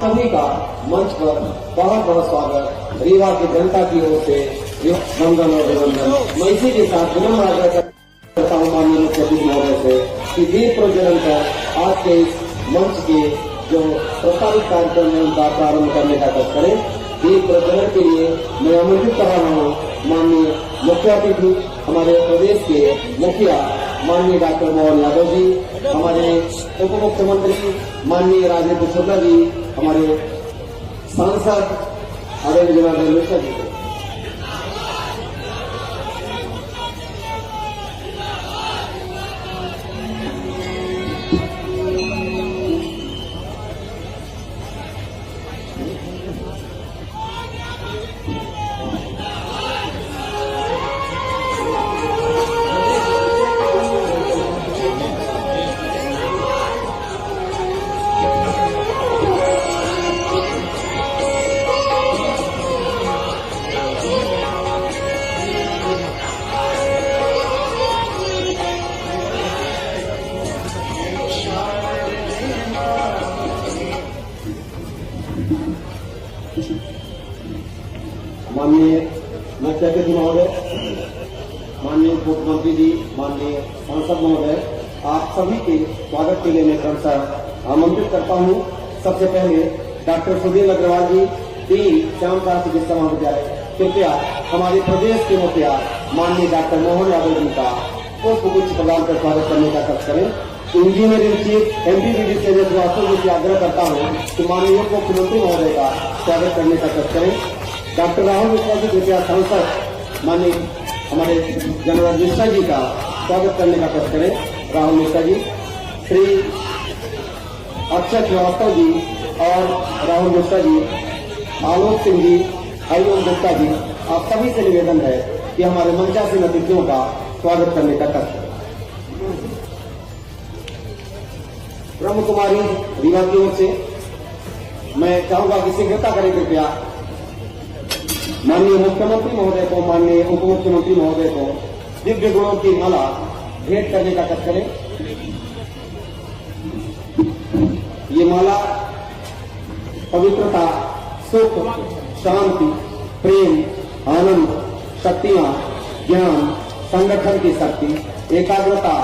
सभी का मंच पर बहुत बहुत स्वागत रीवा की जनता की ओर से वंदन और अभिनंदन। मैं इसी के साथ विनम्र आग्रह करता हूँ माननीय मुख्य अतिथि महोदय से कि दीप प्रज्वलन कर आज के इस मंच के जो प्रस्तावित कार्यक्रम है उनका प्रारंभ करने का कष्ट करें। दीप प्रज्वलन के लिए मैं आमंत्रित कर रहा हूँ माननीय मुख्य अतिथि हमारे प्रदेश के मुखिया माननीय डॉक्टर मोहन यादव जी, हमारे उप मुख्यमंत्री माननीय राजेंद्र शुक्ला जी, हमारे सांसद आदरणीय जनार्दन मिश्रा जी। माननीय मुख्य अतिथि महोदय, माननीय मुख्यमंत्री जी, माननीय सांसद महोदय, आप सभी के स्वागत के लिए मैं क्रमशः आमंत्रित करता हूँ। सबसे पहले डॉक्टर सुधीर अग्रवाल जी, डीन श्यामकांत चिकित्सा महाविद्यालय, कृपया हमारे प्रदेश के मुखिया माननीय डॉक्टर मोहन यादव जी का पुष्पगुच्छ प्रदान कर स्वागत करने का कष्ट करें। इंजीनियरिंग चीफ एमपीबीडी से श्रीवास्तव जी से आग्रह करता हूँ कि माननीय मुख्यमंत्री महोदय का स्वागत करने का कष्ट करें। डॉक्टर राहुल मिश्रा जी, कृपया सांसद माननीय हमारे जनार्दन मिश्रा जी का स्वागत करने का कष्ट करें। राहुल मिश्रा जी, श्री अक्षय श्रीवास्तव जी और राहुल मिश्रा जी, आलोक सिंह जी, हरिओम गुप्ता जी, आप सभी से निवेदन है कि हमारे मंचासीन अतिथियों का स्वागत करने का कष्ट करें। ब्रह्म कुमारी रीवा की ओर से मैं चाहूंगा कि शीघ्रता करें कृपया माननीय मुख्यमंत्री महोदय को, माननीय उप मुख्यमंत्री महोदय को दिव्य गुणों की माला भेंट करने का कष्ट करें। ये माला पवित्रता, सुख, शांति, प्रेम, आनंद, शक्तियां, ज्ञान, संगठन की शक्ति, एकाग्रता,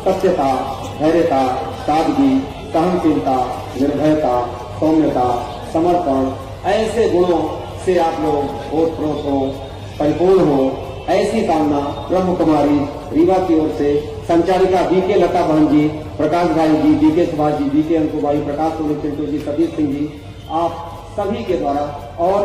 सत्यता, धैर्यता, सादगी, सहनशीलता, निर्भयता, सौम्यता, समर्पण, ऐसे गुणों से आप लोग ओतप्रोत हो, परिपूर्ण हो, ऐसी कामना ब्रह्म कुमारी रीवा की ओर से संचालिका बीके लता बहन जी, प्रकाश भाई जी, बीके सुभाष जी, बीके अंकु भाई, प्रकाश सोनी चिंटू जी, सतीश सिंह जी, आप सभी के द्वारा और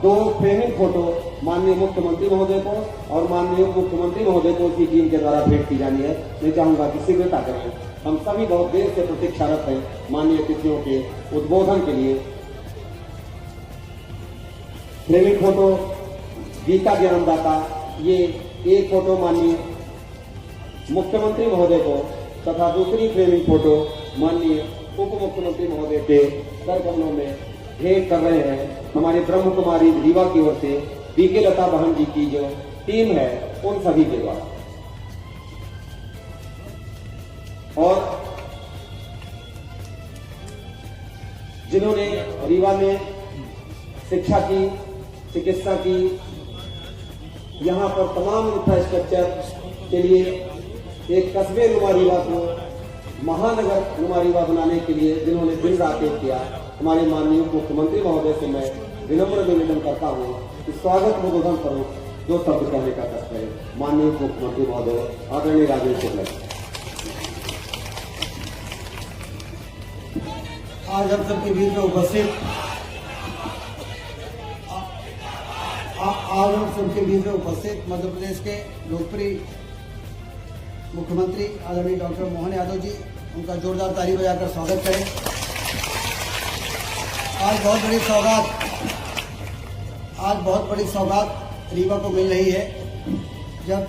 2 फ्रेमिंग फोटो माननीय मुख्यमंत्री महोदय को और माननीय उप मुख्यमंत्री महोदय को की टीम के द्वारा भेंट की जानी है। मैं चाहूंगा कि शीघ्रता करें। हम सभी बहुत देर से प्रतीक्षारत हैं माननीय अतिथियों के उद्बोधन के लिए। फ्रेमिंग फोटो गीता ज्ञानदाता, ये एक फोटो माननीय मुख्यमंत्री महोदय को तथा दूसरी फ्रेमिंग फोटो माननीय उप मुख्यमंत्री महोदय के सरगमनों में भेंट कर रहे हैं। हमारी ब्रह्म कुमारी रीवा की ओर से बीके लता बहन जी की जो टीम है उन सभी के द्वारा और जिन्होंने रीवा में शिक्षा की, चिकित्सा की, यहाँ पर तमाम इंफ्रास्ट्रक्चर के लिए एक कस्बे नुमा रीवा को महानगर नुमा रीवा बनाने के लिए जिन्होंने दिन रात एक किया, हमारे माननीय मुख्यमंत्री महोदय से मैं विनम्र निवेदन करता हूँ कि स्वागत उद्बोधन करो 2 शब्द कहने का कष्ट है। माननीय मुख्यमंत्री महोदय आदरणीय राजेंद्र शुक्ला। आज हम सबके बीच में उपस्थित आज हम सबके बीच में उपस्थित मध्य प्रदेश के लोकप्रिय मुख्यमंत्री आदरणीय डॉक्टर मोहन यादव जी, उनका जोरदार ताली बजाकर स्वागत करें। आज बहुत बड़ी सौगात रीवा को मिल रही है, जब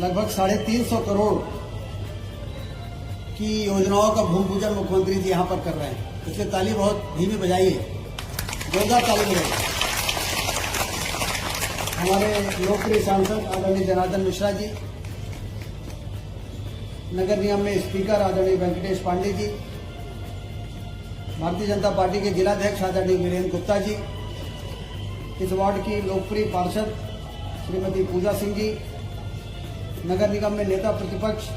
लगभग 350 करोड़ की योजनाओं का भूमि पूजन मुख्यमंत्री जी यहाँ पर कर रहे हैं। इसलिए ताली बहुत धीमी बजाइए, जोरदार ताली बजाइए। हमारे लोकप्रिय सांसद आदरणीय जनार्दन मिश्रा जी, नगर निगम में स्पीकर आदरणीय वेंकटेश पांडे जी, भारतीय जनता पार्टी के जिलाध्यक्ष आदरणीय वीरेंद्र गुप्ता जी, इस वार्ड की लोकप्रिय पार्षद श्रीमती पूजा सिंह जी, नगर निगम में नेता प्रतिपक्ष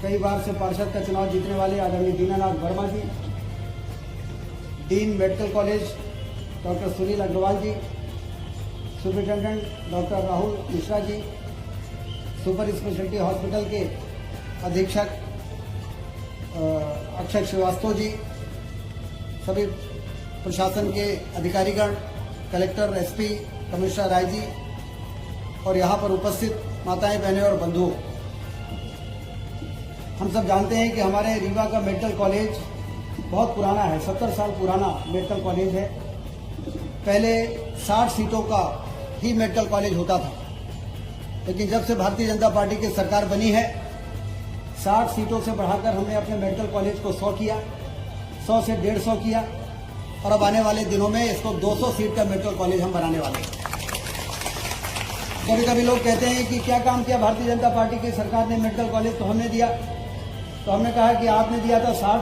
कई बार से पार्षद का चुनाव जीतने वाले आदरणीय Dinanath Verma ji, dean medical college doctor Sunil Agrawal ji, superintendent doctor Rahul Mishra ji, super speciality hospital के अधीक्षक अक्षय श्रीवास्तव जी, सभी प्रशासन के अधिकारीगण, collector, SP, commissioner Rai ji और यहाँ पर उपस्थित माताएं, बहनें और बंधुओं, हम सब जानते हैं कि हमारे रीवा का मेडिकल कॉलेज बहुत पुराना है, 70 साल पुराना मेडिकल कॉलेज है। पहले 60 सीटों का ही मेडिकल कॉलेज होता था, लेकिन जब से भारतीय जनता पार्टी की सरकार बनी है 60 सीटों से बढ़ाकर हमने अपने मेडिकल कॉलेज को 100 किया, 100 से 150 किया और अब आने वाले दिनों में इसको 200 सीट का मेडिकल कॉलेज हम बनाने वाले हैं। कभी कभी लोग कहते हैं कि क्या काम किया भारतीय जनता पार्टी की सरकार ने, मेडिकल कॉलेज तो हमने दिया। तो हमने कहा कि आपने दिया था 60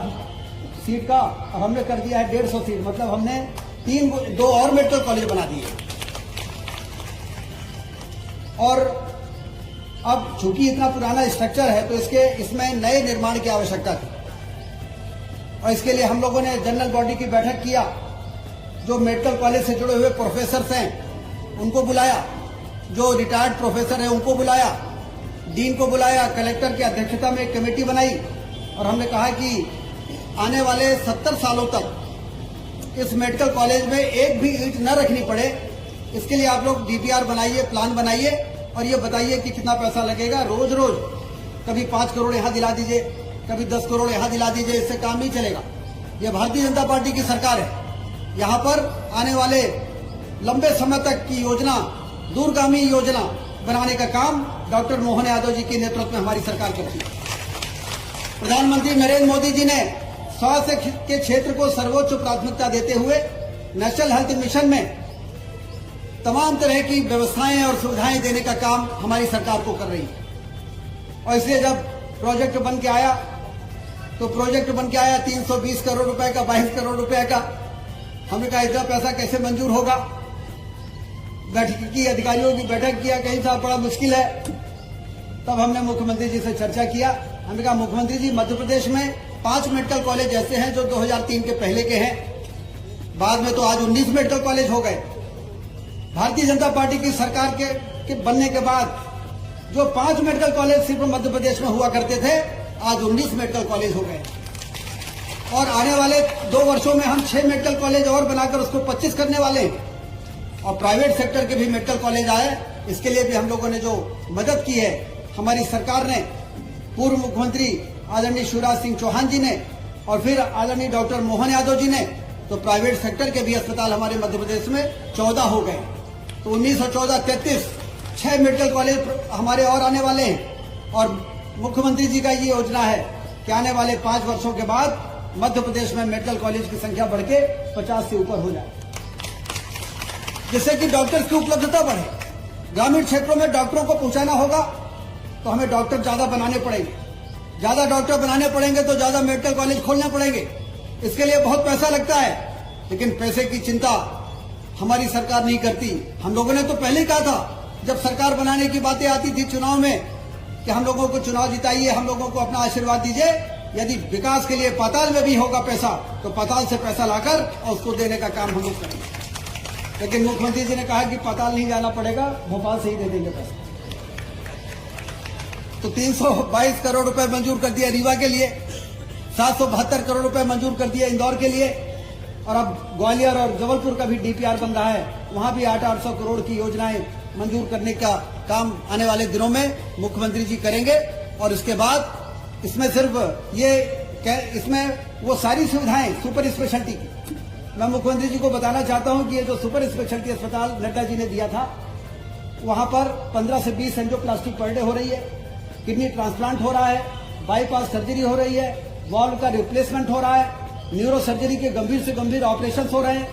सीट का और हमने कर दिया है 150 सीट, मतलब हमने 2 और मेडिकल कॉलेज बना दिए। और अब चूंकि इतना पुराना स्ट्रक्चर है तो इसमें नए निर्माण की आवश्यकता थी और इसके लिए हम लोगों ने जनरल बॉडी की बैठक किया। जो मेडिकल कॉलेज से जुड़े हुए प्रोफेसर हैं उनको बुलाया, जो रिटायर्ड प्रोफेसर हैं उनको बुलाया, डीन को बुलाया, कलेक्टर की अध्यक्षता में एक कमेटी बनाई और हमने कहा कि आने वाले 70 सालों तक इस मेडिकल कॉलेज में एक भी ईंट न रखनी पड़े। इसके लिए आप लोग डीपीआर बनाइए, प्लान बनाइए और ये बताइए कि कितना पैसा लगेगा। रोज रोज कभी 5 करोड़ यहाँ दिला दीजिए, कभी 10 करोड़ यहाँ दिला दीजिए, इससे काम नहीं चलेगा। ये भारतीय जनता पार्टी की सरकार है। यहाँ पर आने वाले लंबे समय तक की योजना, दूरगामी योजना बनाने का काम डॉक्टर मोहन यादव जी के नेतृत्व में हमारी सरकार करती है। प्रधानमंत्री नरेंद्र मोदी जी ने स्वास्थ्य के क्षेत्र को सर्वोच्च प्राथमिकता देते हुए नेशनल हेल्थ मिशन में तमाम तरह की व्यवस्थाएं और सुविधाएं देने का काम हमारी सरकार को कर रही है। और इसलिए जब प्रोजेक्ट बन के आया तो 320 करोड़ रुपए का, 22 करोड़ रुपए का। हमने कहा इतना पैसा कैसे मंजूर होगा। बैठक की, अधिकारियों की बैठक किया, कहीं साहब बड़ा मुश्किल है। तब हमने मुख्यमंत्री जी से चर्चा किया। हमने कहा मुख्यमंत्री जी, मध्य प्रदेश में 5 मेडिकल कॉलेज ऐसे हैं जो 2003 के पहले के हैं, बाद में तो आज 19 मेडिकल कॉलेज हो गए। भारतीय जनता पार्टी की सरकार के बनने के बाद जो 5 मेडिकल कॉलेज सिर्फ मध्य प्रदेश में हुआ करते थे, आज 19 मेडिकल कॉलेज हो गए और आने वाले 2 वर्षों में हम 6 मेडिकल कॉलेज और बनाकर उसको 25 करने वाले हैं। और प्राइवेट सेक्टर के भी मेडिकल कॉलेज आए, इसके लिए भी हम लोगों ने जो मदद की है, हमारी सरकार ने, पूर्व मुख्यमंत्री आदरणीय शिवराज सिंह चौहान जी ने और फिर आदरणीय डॉक्टर मोहन यादव जी ने, तो प्राइवेट सेक्टर के भी अस्पताल हमारे मध्य प्रदेश में 14 हो गए। तो 19 और 14 33, 6 मेडिकल कॉलेज हमारे और आने वाले हैं। और मुख्यमंत्री जी का ये योजना है कि आने वाले 5 वर्षों के बाद मध्य प्रदेश में मेडिकल कॉलेज की संख्या बढ़ के 50 से ऊपर हो जाए, जिससे कि डॉक्टर्स की उपलब्धता बढ़े। ग्रामीण क्षेत्रों में डॉक्टरों को पहुंचाना होगा तो हमें डॉक्टर ज्यादा बनाने पड़ेंगे। ज्यादा डॉक्टर बनाने पड़ेंगे तो ज्यादा मेडिकल कॉलेज खोलने पड़ेंगे। इसके लिए बहुत पैसा लगता है, लेकिन पैसे की चिंता हमारी सरकार नहीं करती। हम लोगों ने तो पहले ही कहा था, जब सरकार बनाने की बातें आती थी चुनाव में, कि हम लोगों को चुनाव जिताइए, हम लोगों को अपना आशीर्वाद दीजिए, यदि विकास के लिए पाताल में भी होगा पैसा तो पाताल से पैसा लाकर और उसको देने का काम हम लोग करेंगे। लेकिन मुख्यमंत्री जी ने कहा कि पाताल नहीं जाना पड़ेगा, भोपाल से ही दे देंगे पैसा। तो 322 करोड़ रुपए मंजूर कर दिया रीवा के लिए, 772 करोड़ रुपए मंजूर कर दिया इंदौर के लिए, और अब ग्वालियर और जबलपुर का भी डीपीआर बन रहा है, वहां भी 800 करोड़ की योजनाएं मंजूर करने का काम आने वाले दिनों में मुख्यमंत्री जी करेंगे। और इसके बाद इसमें वो सारी सुविधाएं सुपर स्पेशलिटी की, मैं मुख्यमंत्री जी को बताना चाहता हूं कि ये जो सुपर स्पेशलिटी अस्पताल नड्डा जी ने दिया था, वहां पर 15 से 20 एंजियोप्लास्टी पर डे हो रही है, किडनी ट्रांसप्लांट हो रहा है, बाईपास सर्जरी हो रही है, वाल्व का रिप्लेसमेंट हो रहा है, न्यूरो सर्जरी के गंभीर से गंभीर ऑपरेशन हो रहे हैं,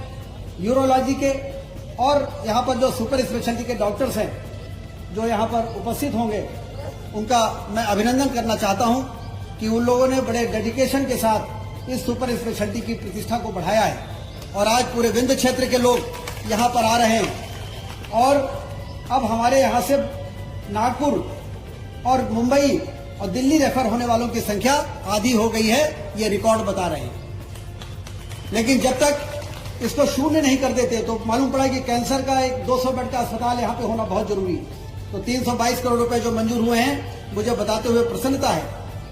यूरोलॉजी के, और यहाँ पर जो सुपर स्पेशलिटी के डॉक्टर्स हैं जो यहाँ पर उपस्थित होंगे, उनका मैं अभिनंदन करना चाहता हूँ कि उन लोगों ने बड़े डेडिकेशन के साथ इस सुपर स्पेशलिटी की प्रतिष्ठा को बढ़ाया है और आज पूरे विंध्य क्षेत्र के लोग यहाँ पर आ रहे हैं और अब हमारे यहाँ से नागपुर और मुंबई और दिल्ली रेफर होने वालों की संख्या आधी हो गई है, ये रिकॉर्ड बता रहे हैं। लेकिन जब तक इसको शून्य नहीं कर देते तो मालूम पड़ा कि कैंसर का एक 200 बेड का अस्पताल यहाँ पे होना बहुत जरूरी है। तो 322 करोड़ रुपए जो मंजूर हुए हैं, मुझे बताते हुए प्रसन्नता है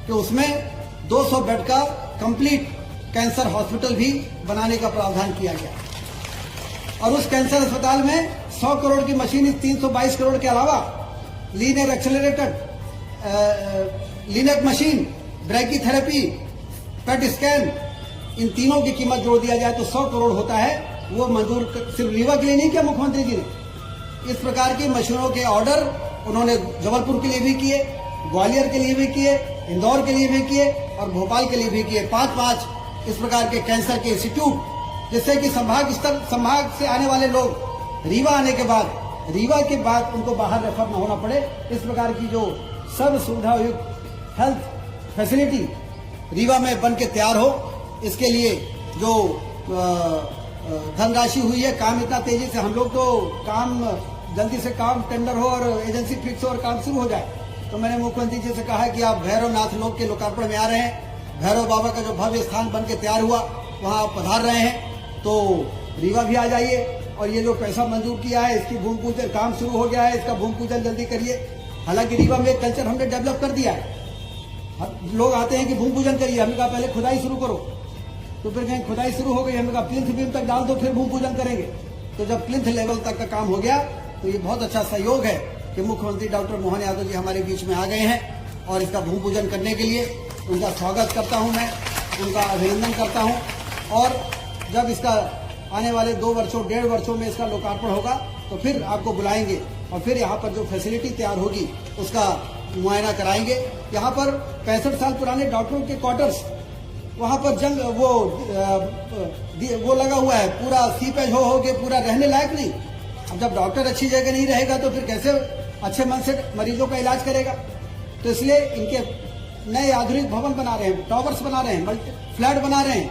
कि उसमें 200 बेड का कंप्लीट कैंसर हॉस्पिटल भी बनाने का प्रावधान किया गया और उस कैंसर अस्पताल में 100 करोड़ की मशीन, इस 322 करोड़ के अलावा linear accelerated, LINAC machine, brachytherapy, PET scan, इन तीनों की कीमत जोड़ दिया जाए तो 100 करोड़ होता है। वो मंजूर सिर्फ रीवा के लिए नहीं किया मुख्यमंत्री जी ने, इस प्रकार की मशीनों के ऑर्डर उन्होंने जबलपुर के लिए भी किए, ग्वालियर के लिए भी किए, इंदौर के लिए भी किए और भोपाल के लिए भी किए। 5-5 इस प्रकार के कैंसर के इंस्टीट्यूट, जिससे कि संभाग से आने वाले लोग रीवा आने के बाद, रीवा के बाद उनको बाहर रेफर न होना पड़े। इस प्रकार की जो सर्व सुविधा युक्त हेल्थ फैसिलिटी रीवा में बन के तैयार हो, इसके लिए जो धनराशि हुई है, काम इतना तेजी से, हम लोग तो काम जल्दी से काम टेंडर हो और एजेंसी फिक्स हो और काम शुरू हो जाए। तो मैंने मुख्यमंत्री जी से कहा है कि आप भैरवनाथ लोक के लोकार्पण में आ रहे हैं, भैरव बाबा का जो भव्य स्थान बन के तैयार हुआ वहां आप पधार रहे हैं, तो रीवा भी आ जाइए और ये जो पैसा मंजूर किया है इसकी भूमि पूजन काम शुरू हो गया है, इसका भूमि पूजन जल्दी करिए। हालांकि रीवा में एक कल्चर हमने डेवलप कर दिया है, लोग आते हैं कि भूमि पूजन करिए, हमने कहा पहले खुदाई शुरू करो, तो फिर कहीं खुदाई शुरू हो गई, हमने कहा प्लिंथ बीम तक डाल दो फिर भूमि पूजन करेंगे। तो जब प्लिंथ लेवल तक का काम हो गया तो ये बहुत अच्छा सहयोग है कि मुख्यमंत्री डॉक्टर मोहन यादव जी हमारे बीच में आ गए हैं और इसका भूमि पूजन करने के लिए उनका स्वागत करता हूं, मैं उनका अभिनंदन करता हूं। और जब इसका आने वाले 2 वर्षों 1.5 वर्षों में इसका लोकार्पण होगा तो फिर आपको बुलाएंगे और फिर यहाँ पर जो फैसिलिटी तैयार होगी उसका मुआयना कराएंगे। यहाँ पर 65 साल पुराने डॉक्टरों के क्वार्टर्स, वहाँ पर जंग वो लगा हुआ है, पूरा सीपेज हो के पूरा रहने लायक नहीं। अब जब डॉक्टर अच्छी जगह नहीं रहेगा तो फिर कैसे अच्छे मन से मरीजों का इलाज करेगा। तो इसलिए इनके नए आधुनिक भवन बना रहे हैं, टावर्स बना रहे हैं, फ्लैट बना रहे हैं,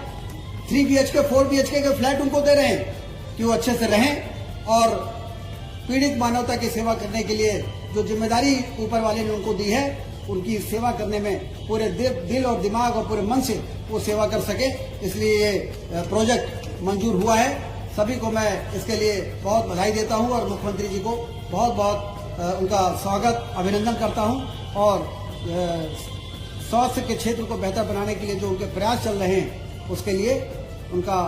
3 BHK 4 BHK के फ्लैट उनको दे रहे हैं कि वो अच्छे से रहें और पीड़ित मानवता की सेवा करने के लिए जो जिम्मेदारी ऊपर वाले ने उनको दी है, उनकी सेवा करने में पूरे दिल और दिमाग और पूरे मन से वो सेवा कर सके। इसलिए ये प्रोजेक्ट मंजूर हुआ है। सभी को मैं इसके लिए बहुत बधाई देता हूं और मुख्यमंत्री जी को बहुत बहुत उनका स्वागत अभिनंदन करता हूं और स्वास्थ्य के क्षेत्र को बेहतर बनाने के लिए जो उनके प्रयास चल रहे हैं उसके लिए उनका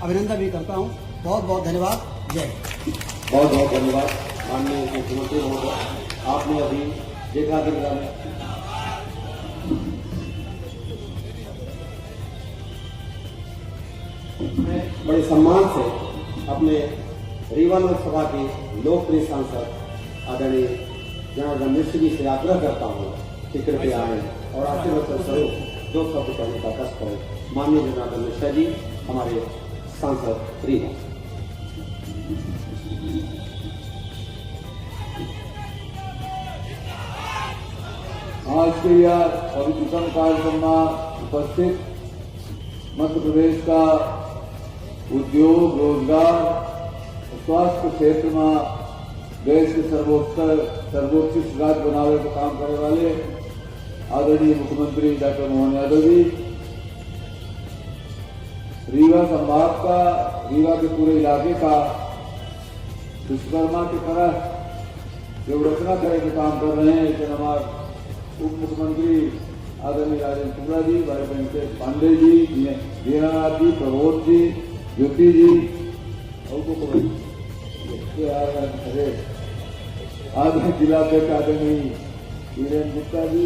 अभिनंदन भी करता हूं। बहुत बहुत धन्यवाद। जय हिंद। बहुत बहुत धन्यवाद माननीय मुख्यमंत्री महोदय। आपने अभी देखा कि बड़े सम्मान से अपने रीवा लोकसभा के लोकप्रिय सांसद आदरणीय जनार्दन मिश्र जी से आग्रह करता हूँ कि कृपया आए और आशीर्वाद स्वरूप जो शब्द कहने का कष्ट करें। माननीय जनार्दन मिश्र जी हमारे सांसद रीवा। आज के यह पवित्रतम कार्यक्रम में उपस्थित मध्य प्रदेश का उद्योग, रोजगार, स्वास्थ्य क्षेत्र में देश के सर्वोत्कृष्ट राज्य बनाने का काम करने वाले आदरणीय मुख्यमंत्री डॉक्टर मोहन यादव जी, रीवा संभाग का, रीवा के पूरे इलाके का विश्वकर्मा की तरह जो रचना करे के काम कर रहे हैं। इसमें हमारे उप मुख्यमंत्री आदरणीय राजेंद्र शुक्ला जी, भाई वेंकटेश पांडे जी, दीनानाथ जी, प्रबोध जी, ज्योति जी आदरणीय जिलाध्यक्ष आदरणीय वीरेंद्र गुप्ता जी,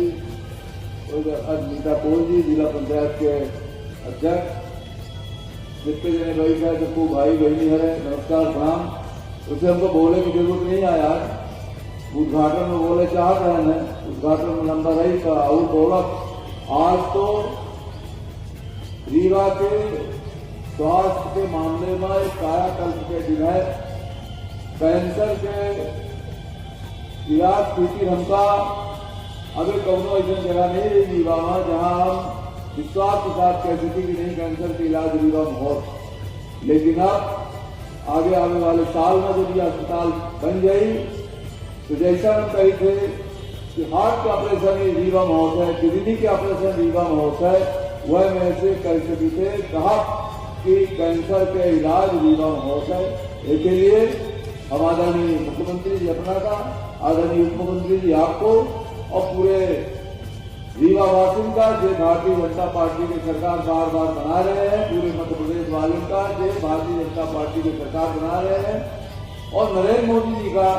नीता पोल जी, जिला पंचायत के अध्यक्ष, जितने जने भाई का सबको भाई बहनी है नमस्कार प्रणाम। उसे हमको बोलने की जरूरत नहीं आया, उद्घाटन में बोले चाह रहे हैं, उद्घाटन में लंबा रही का और बोला। आज तो रीवा के स्वास्थ्य के मामले में एक कायाकल्प के दिन है। कैंसर के इलाज की हमका अगर कौनो ऐसी जगह नहीं रही रीवा में जहां हम विश्वास के साथ कहती थी कि नहीं, कैंसर के इलाज रीवा में हो। लेकिन अब आगे आने वाले साल में जब ये अस्पताल बन गई तो जैसा हम कही थे कि हार्ट का ऑपरेशन ही रीवा में होता है, किडनी के ऑपरेशन रीवा में होता है, वह मैं ऐसे कह सकी थे कहा कि कैंसर के इलाज रीवा में होता है। इसके लिए हम आदरणीय मुख्यमंत्री जी अपना का, आदरणीय उप मुख्यमंत्री जी आपको और पूरे रीवा वासियों का, जो भारतीय जनता पार्टी की सरकार बार बार बना रहे हैं, पूरे मध्य प्रदेश वालों का, जो भारतीय जनता पार्टी की सरकार बना रहे हैं, और नरेंद्र मोदी जी का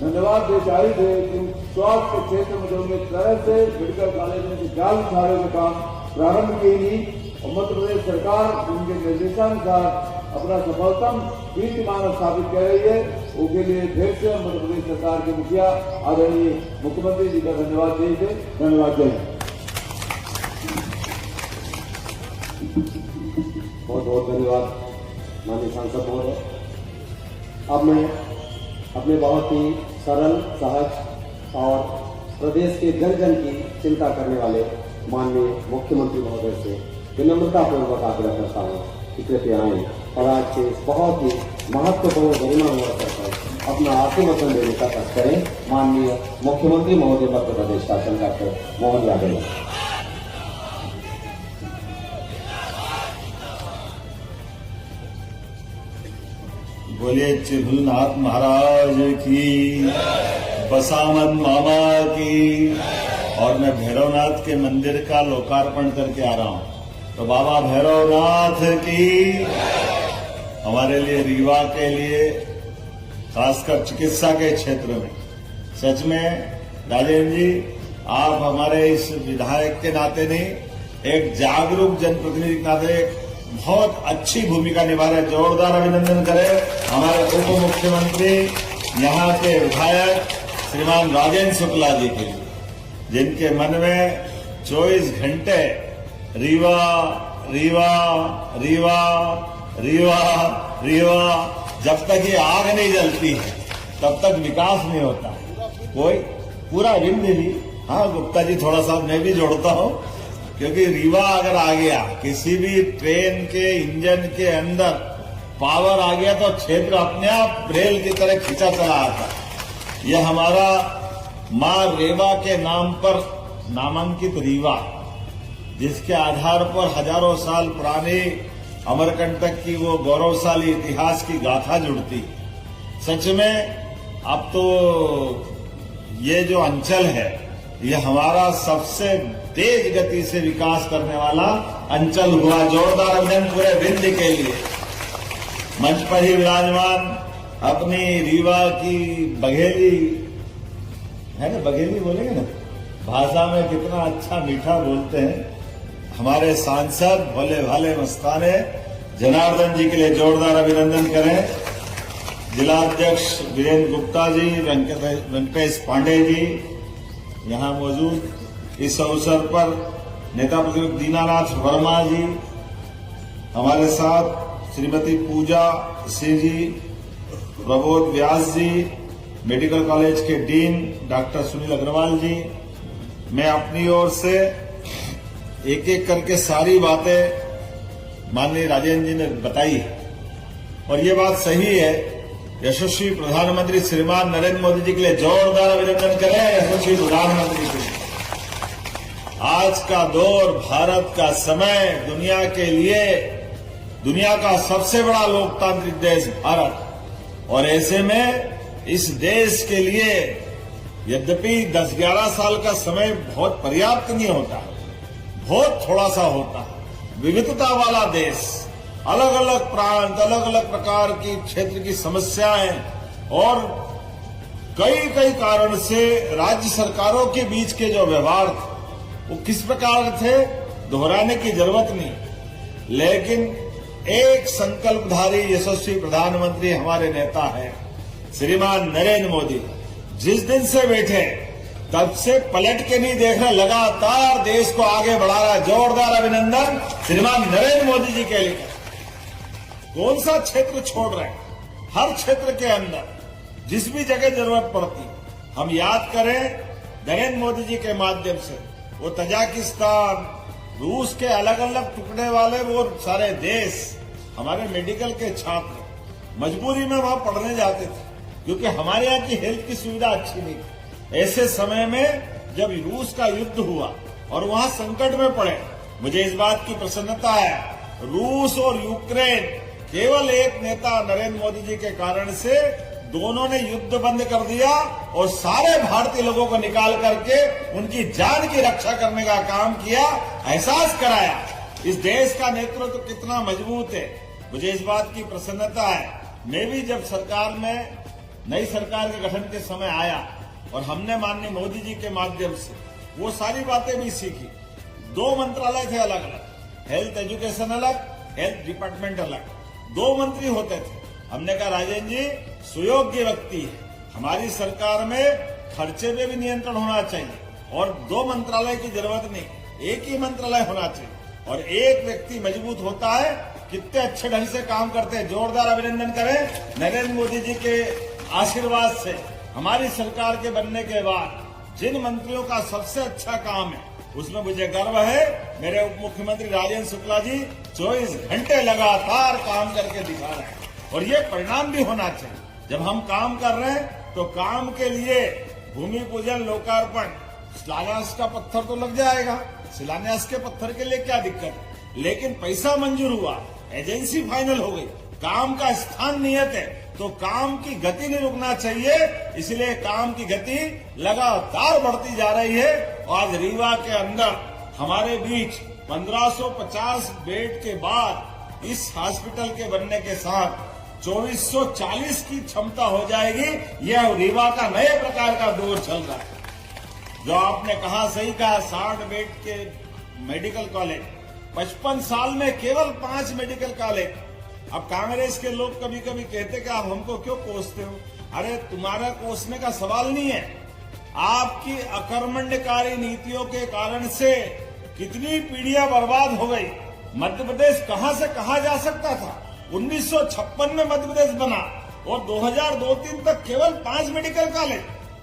धन्यवाद दे चाहिए थे कि स्वास्थ्य के क्षेत्र में जो एक तरह से मेडिकल कॉलेज में जाल उठाने का काम प्रारंभ किए और मध्य प्रदेश सरकार उनके निर्देशानुसार अपना सफलतम कीर्तिमान स्थापित कर रही है। उसके लिए फिर से मध्य प्रदेश सरकार के मुखिया आदरणीय मुख्यमंत्री जी का धन्यवाद देंगे। धन्यवाद। जय बहुत बहुत धन्यवाद माननीय सांसद महोदय। अब मैं अपने बहुत ही सरल, सहज और प्रदेश के जन जन की चिंता करने वाले माननीय मुख्यमंत्री महोदय से विनम्रतापूर्वक आग्रह करता हूँ कि कृपया आएं और आज के इस बहुत ही महत्वपूर्ण गरिमामय अवसर पर अपना आखिरी वचन देने का तक करें। माननीय मुख्यमंत्री महोदय मध्य प्रदेश शासन डॉक्टर मोहन यादव। बोलिए चिभुलनाथ महाराज की, बसामन मामा की। और मैं भैरवनाथ के मंदिर का लोकार्पण करके आ रहा हूं, तो बाबा भैरवनाथ की। हमारे लिए, रीवा के लिए, खासकर चिकित्सा के क्षेत्र में सच में राजेंद्र जी, आप हमारे इस विधायक के नाते नहीं, एक जागरूक जनप्रतिनिधि के नाते बहुत अच्छी भूमिका निभा रहे। जोरदार अभिनंदन करें हमारे उप मुख्यमंत्री, यहाँ के विधायक श्रीमान राजेंद्र शुक्ला जी के लिए, जिनके मन में 24 घंटे रीवा रीवा रीवा रीवा रीवा, जब तक ये आग नहीं जलती है तब तक विकास नहीं होता। कोई पूरा विंध्य भी, हाँ गुप्ता जी थोड़ा सा मैं भी जोड़ता हूं, क्योंकि रीवा अगर आ गया, किसी भी ट्रेन के इंजन के अंदर पावर आ गया तो क्षेत्र अपने आप रेल की तरह खींचा चला आता। यह हमारा मां रेवा के नाम पर नामांकित रीवा, जिसके आधार पर हजारों साल पुरानी अमरकंटक की वो गौरवशाली इतिहास की गाथा जुड़ती। सच में अब तो ये जो अंचल है, ये हमारा सबसे तेज गति से विकास करने वाला अंचल हुआ। जोरदार अभिनंदन पूरे विंध्य के लिए। मंच पर ही विराजमान अपनी रीवा की बघेली है ना, बघेली बोलेंगे ना, भाषा में कितना अच्छा मीठा बोलते हैं हमारे सांसद भोले भाले मस्ताने जनार्दन जी के लिए जोरदार अभिनंदन करें। जिलाध्यक्ष वीरेंद्र गुप्ता जी, वेंकटेश पांडे जी यहाँ मौजूद। इस अवसर पर नेता प्रतिपक्ष दीनानाथ वर्मा जी, हमारे साथ श्रीमती पूजा सिंह जी, प्रबोध व्यास जी, मेडिकल कॉलेज के डीन डॉक्टर सुनील अग्रवाल जी। मैं अपनी ओर से एक एक करके सारी बातें माननीय राजेंद्र जी ने बताई है, और ये बात सही है। यशस्वी प्रधानमंत्री श्रीमान नरेंद्र मोदी जी के लिए जोरदार अभिनंदन करें। यशस्वी प्रधानमंत्री के लिए आज का दौर, भारत का समय, दुनिया के लिए दुनिया का सबसे बड़ा लोकतांत्रिक देश भारत, और ऐसे में इस देश के लिए यद्यपि 10-11 साल का समय बहुत पर्याप्त नहीं होता, बहुत थोड़ा सा होता है। विविधता वाला देश, अलग अलग प्रांत, अलग अलग प्रकार की क्षेत्र की समस्याएं और कई कई कारण से राज्य सरकारों के बीच के जो व्यवहार थे वो किस प्रकार थे, दोहराने की जरूरत नहीं। लेकिन एक संकल्पधारी यशस्वी प्रधानमंत्री हमारे नेता हैं श्रीमान नरेंद्र मोदी। जिस दिन से बैठे तब से पलट के नहीं देख रहे, लगातार देश को आगे बढ़ा रहा है। जोरदार अभिनंदन श्रीमान नरेंद्र मोदी जी के लिए। कौन सा क्षेत्र छोड़ रहे हैं, हर क्षेत्र के अंदर जिस भी जगह जरूरत पड़ती, हम याद करें नरेंद्र मोदी जी के माध्यम से वो तजाकिस्तान, रूस के अलग अलग टुकड़े वाले वो सारे देश हमारे मेडिकल के छात्र मजबूरी में वहां पढ़ने जाते थे, क्योंकि हमारे यहाँ की हेल्थ की सुविधा अच्छी नहीं थी। ऐसे समय में जब रूस का युद्ध हुआ और वहां संकट में पड़े, मुझे इस बात की प्रसन्नता है, रूस और यूक्रेन केवल एक नेता नरेंद्र मोदी जी के कारण से दोनों ने युद्ध बंद कर दिया और सारे भारतीय लोगों को निकाल करके उनकी जान की रक्षा करने का काम किया, एहसास कराया इस देश का नेतृत्व कितना मजबूत है। मुझे इस बात की प्रसन्नता है। मैं भी जब सरकार में नई सरकार के गठन के समय आया और हमने माननीय मोदी जी के माध्यम से वो सारी बातें भी सीखी। 2 मंत्रालय थे अलग अलग, हेल्थ एजुकेशन अलग, हेल्थ डिपार्टमेंट अलग, 2 मंत्री होते थे। हमने कहा राजेंद्र जी सुयोग्य व्यक्ति है, हमारी सरकार में खर्चे पे भी नियंत्रण होना चाहिए और 2 मंत्रालय की जरूरत नहीं, एक ही मंत्रालय होना चाहिए और एक व्यक्ति मजबूत होता है। कितने अच्छे ढंग से काम करते हैं, जोरदार अभिनंदन करें नरेंद्र मोदी जी के आशीर्वाद से। हमारी सरकार के बनने के बाद जिन मंत्रियों का सबसे अच्छा काम है उसमें मुझे गर्व है। मेरे उप मुख्यमंत्री राजेंद्र शुक्ला जी 24 घंटे लगातार काम करके दिखा रहे हैं और ये परिणाम भी होना चाहिए। जब हम काम कर रहे हैं तो काम के लिए भूमि पूजन, लोकार्पण, शिलान्यास का पत्थर तो लग जाएगा, शिलान्यास के पत्थर के लिए क्या दिक्कत है, लेकिन पैसा मंजूर हुआ, एजेंसी फाइनल हो गई, काम का स्थान नियत है, तो काम की गति नहीं रुकना चाहिए। इसलिए काम की गति लगातार बढ़ती जा रही है। आज रीवा के अंदर हमारे बीच 1550 बेड के बाद इस हॉस्पिटल के बनने के साथ 2440 की क्षमता हो जाएगी। यह रीवा का नए प्रकार का दौर चल रहा है। जो आपने कहा सही कहा, 60 बेड के मेडिकल कॉलेज, 55 साल में केवल 5 मेडिकल कॉलेज। अब कांग्रेस के लोग कभी कभी कहते कि आप हमको क्यों कोसते हो, अरे तुम्हारा कोसने का सवाल नहीं है। आपकी अकर्मण्यकारी नीतियों के कारण से कितनी पीढ़ियां बर्बाद हो गई। मध्य प्रदेश कहां से कहां जा सकता था। 1956 में मध्य प्रदेश बना और 2002-03 तक केवल 5 मेडिकल कॉलेज।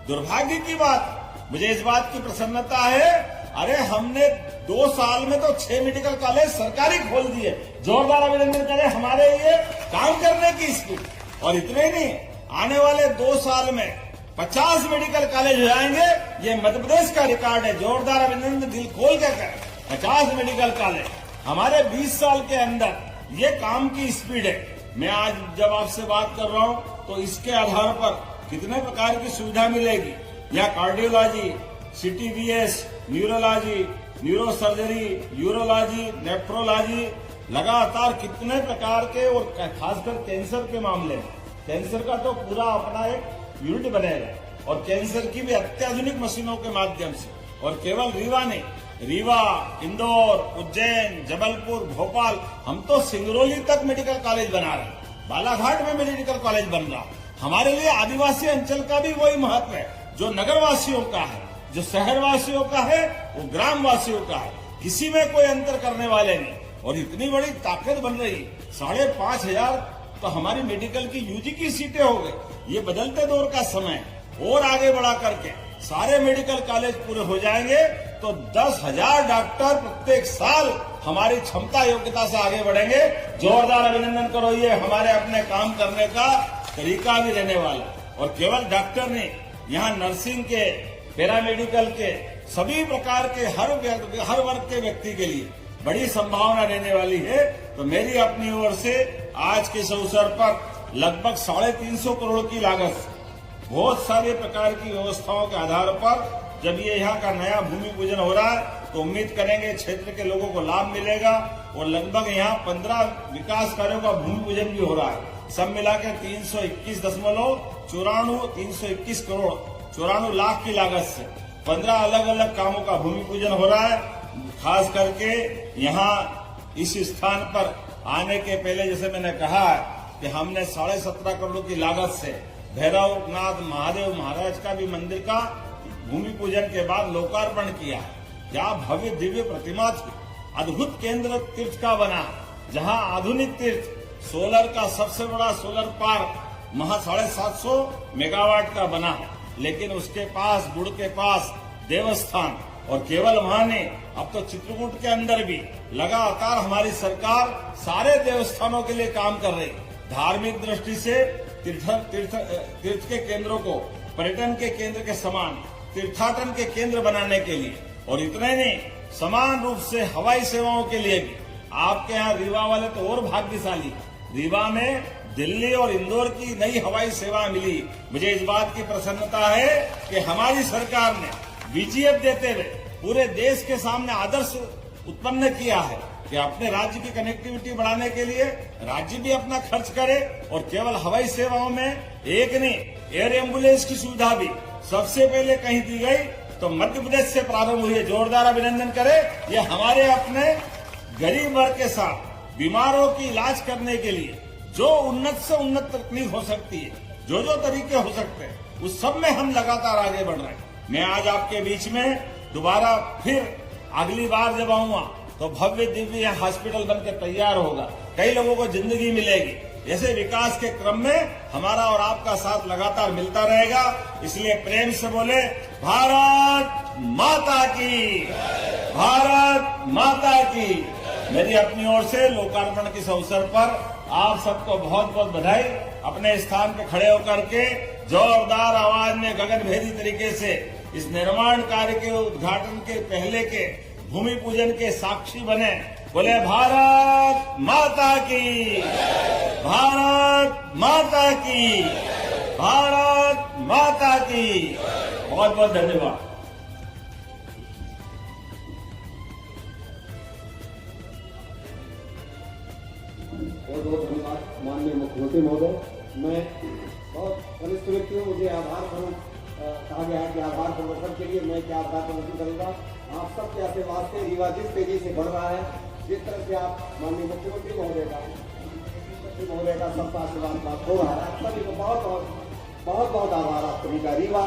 दुर्भाग्य की बात, मुझे इस बात की प्रसन्नता है, अरे हमने 2 साल में तो 6 मेडिकल कॉलेज सरकारी खोल दिए। जोरदार अभिनंदन करें हमारे ये काम करने की स्पीड। और इतने ही नहीं, आने वाले 2 साल में 50 मेडिकल कॉलेज हो जाएंगे। ये मध्य प्रदेश का रिकॉर्ड है। जोरदार अभिनंदन, दिल खोल के करें। 50 मेडिकल कॉलेज हमारे 20 साल के अंदर, ये काम की स्पीड है। मैं आज जब आपसे बात कर रहा हूं तो इसके आधार पर कितने प्रकार की सुविधा मिलेगी। या cardiology, CTBS, neurology, neurosurgery, urology, nephrology, लगातार कितने प्रकार के, और खासकर कैंसर के मामले में कैंसर का तो पूरा अपना एक यूनिट बनेगा और कैंसर की भी अत्याधुनिक मशीनों के माध्यम से। और केवल रीवा नहीं, रीवा, इंदौर, उज्जैन, जबलपुर, भोपाल, हम तो सिंगरौली तक मेडिकल कॉलेज बना रहे हैं। बालाघाट में मेडिकल कॉलेज बन रहा। हमारे लिए आदिवासी अंचल का भी वही महत्व है जो नगरवासियों का है, जो शहरवासियों का है, वो ग्रामवासियों का है। किसी में कोई अंतर करने वाले नहीं। और इतनी बड़ी ताकत बन रही, 5,500 तो हमारी मेडिकल की UG की सीटें हो गई। ये बदलते दौर का समय और आगे बढ़ा करके सारे मेडिकल कॉलेज पूरे हो जाएंगे तो 10,000 डॉक्टर प्रत्येक साल हमारी क्षमता योग्यता से आगे बढ़ेंगे। जोरदार अभिनंदन करो। ये हमारे अपने काम करने का तरीका भी रहने वाला। और केवल डॉक्टर नहीं, यहाँ नर्सिंग के, पैरामेडिकल के, सभी प्रकार के हर वर्ग के व्यक्ति के लिए बड़ी संभावना रहने वाली है। तो मेरी अपनी ओर से आज के इस अवसर पर लगभग 350 करोड़ की लागत से बहुत सारे प्रकार की व्यवस्थाओं के आधार पर जब ये यहाँ का नया भूमि पूजन हो रहा है तो उम्मीद करेंगे क्षेत्र के लोगों को लाभ मिलेगा। और लगभग यहाँ 15 विकास कार्यों का भूमि पूजन भी हो रहा है। सब मिलाकर 321 करोड़ 94 लाख की लागत से 15 अलग अलग कामों का भूमि पूजन हो रहा है। खास करके यहाँ इस स्थान पर आने के पहले, जैसे मैंने कहा कि हमने 17.5 करोड़ की लागत से भैरवनाथ महादेव महाराज का भी मंदिर का भूमि पूजन के बाद लोकार्पण किया। क्या भव्य दिव्य प्रतिमा थी। अद्भुत केंद्र तीर्थ का बना, जहां आधुनिक तीर्थ, सोलर का सबसे बड़ा सोलर पार्क 750 मेगावाट का बना। लेकिन उसके पास, गुड़ के पास देवस्थान और केवल वहां नहीं, अब तो चित्रकूट के अंदर भी लगातार हमारी सरकार सारे देवस्थानों के लिए काम कर रही। धार्मिक दृष्टि से तीर्थ के केंद्रों को पर्यटन के केंद्र के समान तीर्थाटन के केंद्र बनाने के लिए, और इतने नहीं, समान रूप से हवाई सेवाओं के लिए भी। आपके यहाँ रीवा वाले तो और भाग्यशाली, रीवा में दिल्ली और इंदौर की नई हवाई सेवा मिली। मुझे इस बात की प्रसन्नता है कि हमारी सरकार ने VGF देते हुए पूरे देश के सामने आदर्श उत्पन्न किया है कि अपने राज्य की कनेक्टिविटी बढ़ाने के लिए राज्य भी अपना खर्च करे, और केवल हवाई सेवाओं में एक नहीं, एयर एम्बुलेंस की सुविधा भी सबसे पहले कहीं दी गई तो मध्य प्रदेश से प्रारंभ हुई है। जोरदार अभिनंदन करें। ये हमारे अपने गरीब वर्ग के साथ बीमारों की इलाज करने के लिए जो उन्नत से उन्नत तकनीक हो सकती है, जो जो तरीके हो सकते हैं, उस सब में हम लगातार आगे बढ़ रहे हैं। मैं आज आपके बीच में दोबारा फिर अगली बार जब आऊंगा तो भव्य दिव्य यहाँ हॉस्पिटल बनकर तैयार होगा, कई लोगों को जिंदगी मिलेगी। ऐसे विकास के क्रम में हमारा और आपका साथ लगातार मिलता रहेगा। इसलिए प्रेम से बोले भारत माता की, भारत माता की। मेरी अपनी ओर से लोकार्पण के इस अवसर पर आप सबको बहुत बहुत बधाई। अपने स्थान पर खड़े होकर के जोरदार आवाज में गगनभेदी तरीके से इस निर्माण कार्य के उद्घाटन के पहले के भूमि पूजन के साक्षी बने। बोले भारत माता की, भारत माता की, भारत माता की। बहुत बहुत धन्यवाद। बहुत बहुत धन्यवाद माननीय मुख्यमंत्री महोदय। मैं बहुत वरिष्ठ व्यक्ति हूँ, मुझे आभार कहा गया है कि आभार प्रदर्शन के लिए मैं क्या आभार प्रदर्शन करूंगा। आप सबके आशीर्वाद से रीवा जिस तेजी से बढ़ रहा है, जिस तरह से आप माननीय मुख्यमंत्री महोदय का सबका आशीर्वाद प्राप्त हो रहा है, आप सभी को बहुत बहुत आभार। आप सभी का रीवा